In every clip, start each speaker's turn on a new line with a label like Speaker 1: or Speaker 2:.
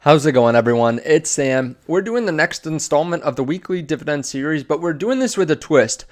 Speaker 1: How's it going, everyone? It's Sam. We're doing the next installment of the weekly dividend series, but we're doing this with a twist.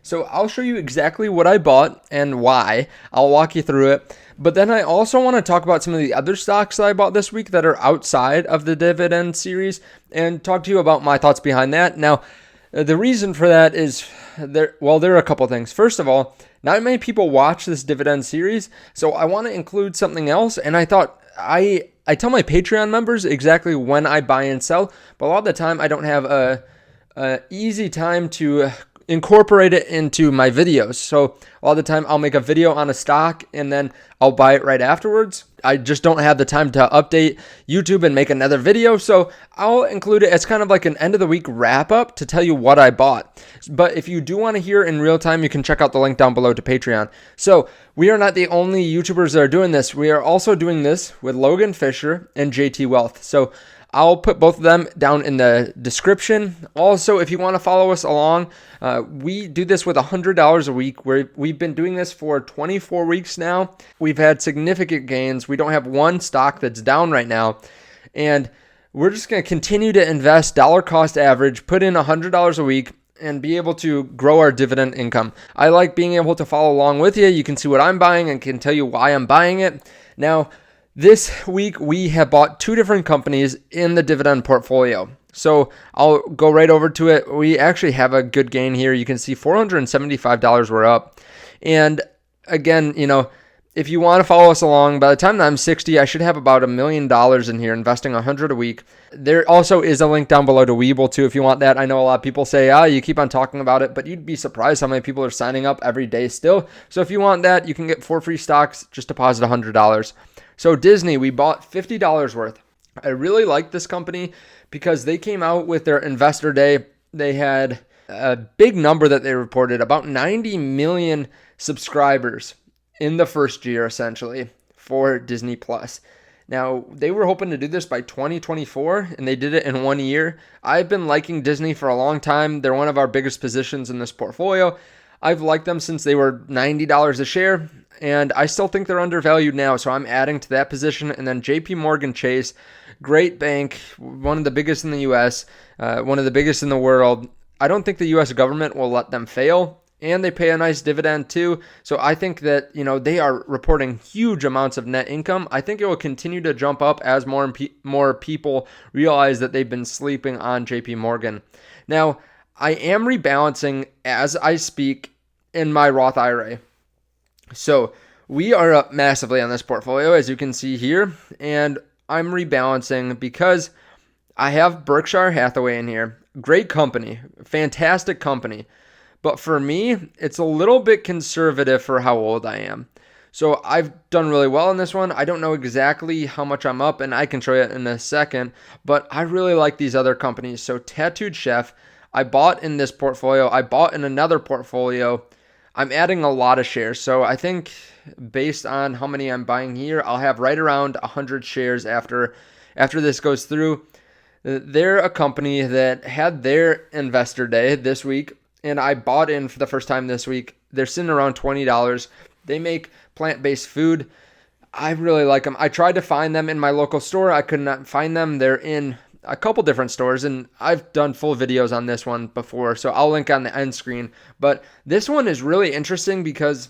Speaker 1: So I'll show you exactly what I bought and why. I'll walk you through it. But then I also want to talk about some of the other stocks that I bought this week that are outside of the dividend series and talk to you about my thoughts behind that. Now, the reason for that is there are a couple things. First of all, not many people watch this dividend series, so I want to include something else. And I thought I tell my Patreon members exactly when I buy and sell, but a lot of the time I don't have a easy time to incorporate it into my videos. So all the time I'll make a video on a stock and then I'll buy it right afterwards. I just don't have the time to update YouTube and make another video. So I'll include it as kind of like an end of the week wrap up to tell you what I bought. But if you do want to hear in real time, you can check out the link down below to Patreon. So we are not the only YouTubers that are doing this. We are also doing this with Logan Fisher and JT Wealth. So I'll put both of them down in the description. Also, if you want to follow us along, we do this with $100 a week. We've been doing this for 24 weeks now. We've had significant gains. We don't have one stock that's down right now. And we're just going to continue to invest dollar cost average, put in $100 a week, and be able to grow our dividend income. I like being able to follow along with you. You can see what I'm buying and can tell you why I'm buying it. Now, this week, we have bought two different companies in the dividend portfolio. So I'll go right over to it. We actually have a good gain here. You can see $475 we're up. And again, if you want to follow us along, by the time that I'm 60, I should have about $1 million in here, investing $100 a week. There also is a link down below to WeBull too, if you want that. I know a lot of people say, you keep on talking about it, but you'd be surprised how many people are signing up every day still. So if you want that, you can get 4 free stocks. Just deposit $100. So Disney, we bought $50 worth. I really like this company because they came out with their investor day. They had a big number that they reported, about 90 million subscribers in the first year, essentially, for Disney Plus. Now, they were hoping to do this by 2024, and they did it in 1 year. I've been liking Disney for a long time. They're one of our biggest positions in this portfolio. I've liked them since they were $90 a share, and I still think they're undervalued now, so I'm adding to that position. And then JP Morgan Chase, great bank, one of the biggest in the U.S., one of the biggest in the world. I don't think the U.S. government will let them fail, and they pay a nice dividend too. So I think that, they are reporting huge amounts of net income. I think it will continue to jump up as more people realize that they've been sleeping on JP Morgan. Now, I am rebalancing as I speak in my Roth IRA. So we are up massively on this portfolio, as you can see here, and I'm rebalancing because I have Berkshire Hathaway in here. Great company, fantastic company. But for me, it's a little bit conservative for how old I am. So I've done really well in this one. I don't know exactly how much I'm up, and I can show you in a second, but I really like these other companies. So Tattooed Chef, I bought in this portfolio. I bought in another portfolio. I'm adding a lot of shares. So I think based on how many I'm buying here, I'll have right around 100 shares after this goes through. They're a company that had their investor day this week, and I bought in for the first time this week. They're sitting around $20. They make plant-based food. I really like them. I tried to find them in my local store. I could not find them. They're in a couple different stores, and I've done full videos on this one before, so I'll link on the end screen. But this one is really interesting because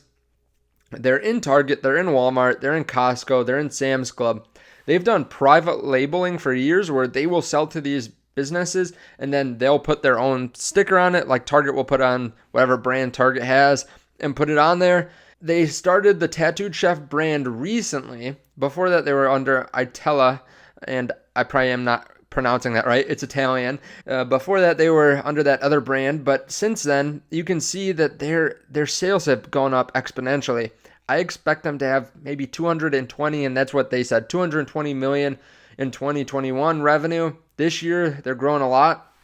Speaker 1: they're in Target, they're in Walmart, they're in Costco, they're in Sam's Club. They've done private labeling for years where they will sell to these businesses and then they'll put their own sticker on it, like Target will put on whatever brand Target has and put it on there. They started the Tattooed Chef brand recently. Before that, they were under Itella, and I probably am not pronouncing that right. It's Italian. Before that, they were under that other brand, but since then, you can see that their sales have gone up exponentially. I expect them to have maybe 220, and that's what they said, 220 million in 2021 revenue. This year, they're growing a lot.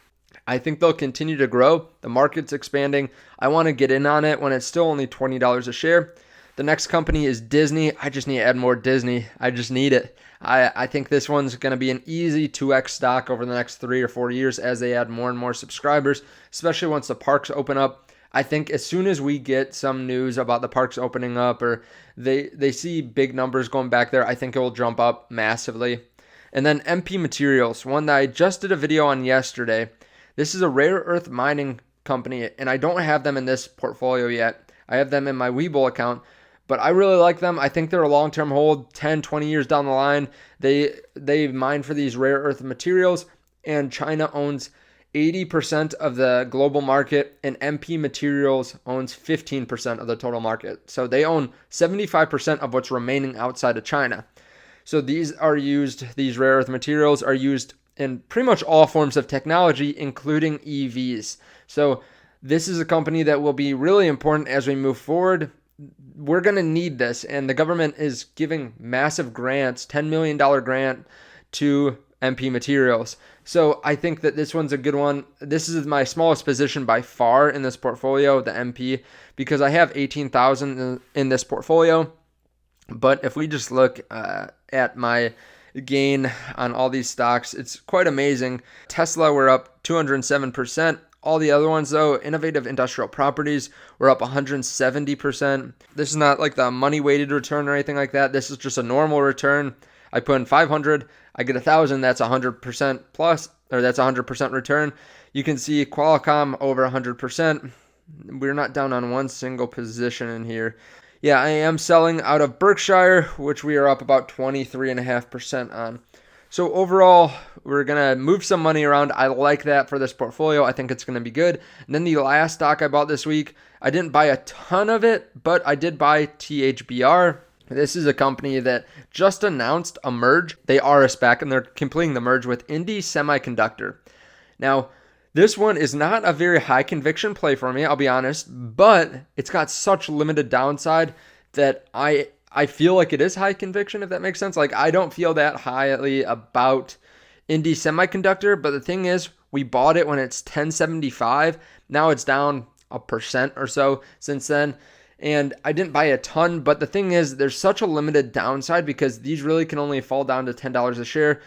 Speaker 1: I think they'll continue to grow. The market's expanding. I want to get in on it when it's still only $20 a share. The next company is Disney. I just need to add more Disney. I just need it. I think this one's going to be an easy 2x stock over the next 3 or 4 years as they add more and more subscribers, especially once the parks open up. I think as soon as we get some news about the parks opening up or they see big numbers going back there, I think it will jump up massively. And then MP Materials, one that I just did a video on yesterday. This is a rare earth mining company, and I don't have them in this portfolio yet. I have them in my WeBull account, but I really like them. I think they're a long-term hold, 10, 20 years down the line. They mine for these rare earth materials, and China owns 80% of the global market, and MP Materials owns 15% of the total market. So they own 75% of what's remaining outside of China. So these rare earth materials are used in pretty much all forms of technology, including EVs. So this is a company that will be really important as we move forward. We're going to need this, and the government is giving massive grants, $10 million grant to MP Materials. So I think that this one's a good one. This is my smallest position by far in this portfolio, the MP, because I have 18,000 in this portfolio. But if we just look at my gain on all these stocks, it's quite amazing. Tesla, we're up 207%. All the other ones, though, innovative industrial properties, we're up 170%. This is not like the money weighted return or anything like that. This is just a normal return. I put in 500, I get 1,000. That's 100% plus, or that's 100% return. You can see Qualcomm over 100%. We're not down on one single position in here. Yeah, I am selling out of Berkshire, which we are up about 23.5% on. So overall, we're going to move some money around. I like that for this portfolio. I think it's going to be good. And then the last stock I bought this week, I didn't buy a ton of it, but I did buy THBR. This is a company that just announced a merge. They are a SPAC, and they're completing the merge with Indie Semiconductor. Now, this one is not a very high conviction play for me, I'll be honest, but it's got such limited downside that I feel like it is high conviction, if that makes sense. Like, I don't feel that highly about Indie Semiconductor, but the thing is, we bought it when it's 1075. Now it's down 1% or so since then. And I didn't buy a ton, but the thing is, there's such a limited downside because these really can only fall down to $10 a share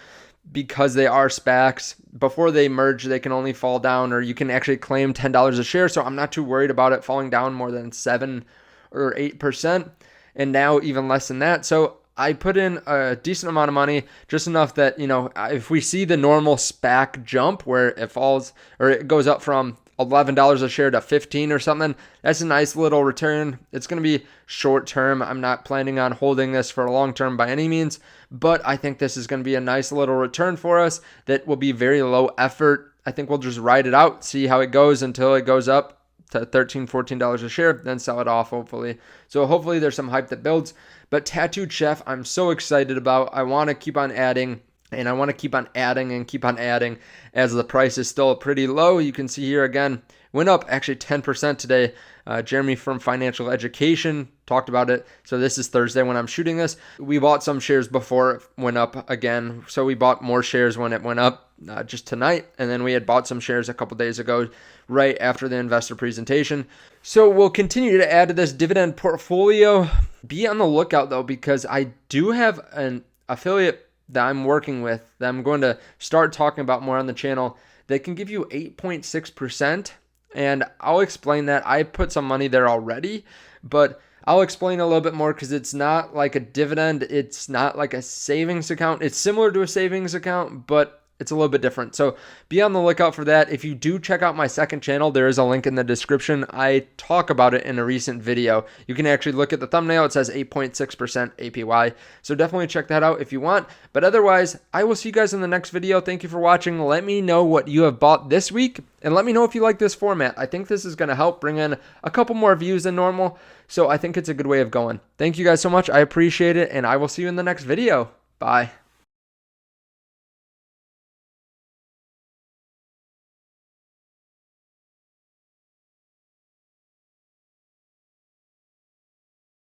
Speaker 1: because they are SPACs. Before they merge, they can only fall down, or you can actually claim $10 a share. So I'm not too worried about it falling down more than 7 or 8%, and now even less than that. So I put in a decent amount of money, just enough that, if we see the normal SPAC jump where it falls or it goes up from $11 a share to 15 or something, that's a nice little return. It's going to be short term. I'm not planning on holding this for a long term by any means, but I think this is going to be a nice little return for us that will be very low effort. I think we'll just ride it out, see how it goes until it goes up to $13, $14 a share, then sell it off, hopefully. So hopefully there's some hype that builds. But Tattooed Chef, I'm so excited about. I want to keep on adding. And I want to keep on adding and keep on adding as the price is still pretty low. You can see here again, went up actually 10% today. Jeremy from Financial Education talked about it. So this is Thursday when I'm shooting this. We bought some shares before it went up again. So we bought more shares when it went up just tonight. And then we had bought some shares a couple days ago right after the investor presentation. So we'll continue to add to this dividend portfolio. Be on the lookout though, because I do have an affiliate that I'm working with, that I'm going to start talking about more on the channel, they can give you 8.6%. And I'll explain that. I put some money there already, but I'll explain a little bit more because it's not like a dividend. It's not like a savings account. It's similar to a savings account, but it's a little bit different. So be on the lookout for that. If you do check out my second channel, there is a link in the description. I talk about it in a recent video. You can actually look at the thumbnail. It says 8.6% APY. So definitely check that out if you want. But otherwise, I will see you guys in the next video. Thank you for watching. Let me know what you have bought this week, and let me know if you like this format. I think this is going to help bring in a couple more views than normal. So I think it's a good way of going. Thank you guys so much. I appreciate it, and I will see you in the next video. Bye.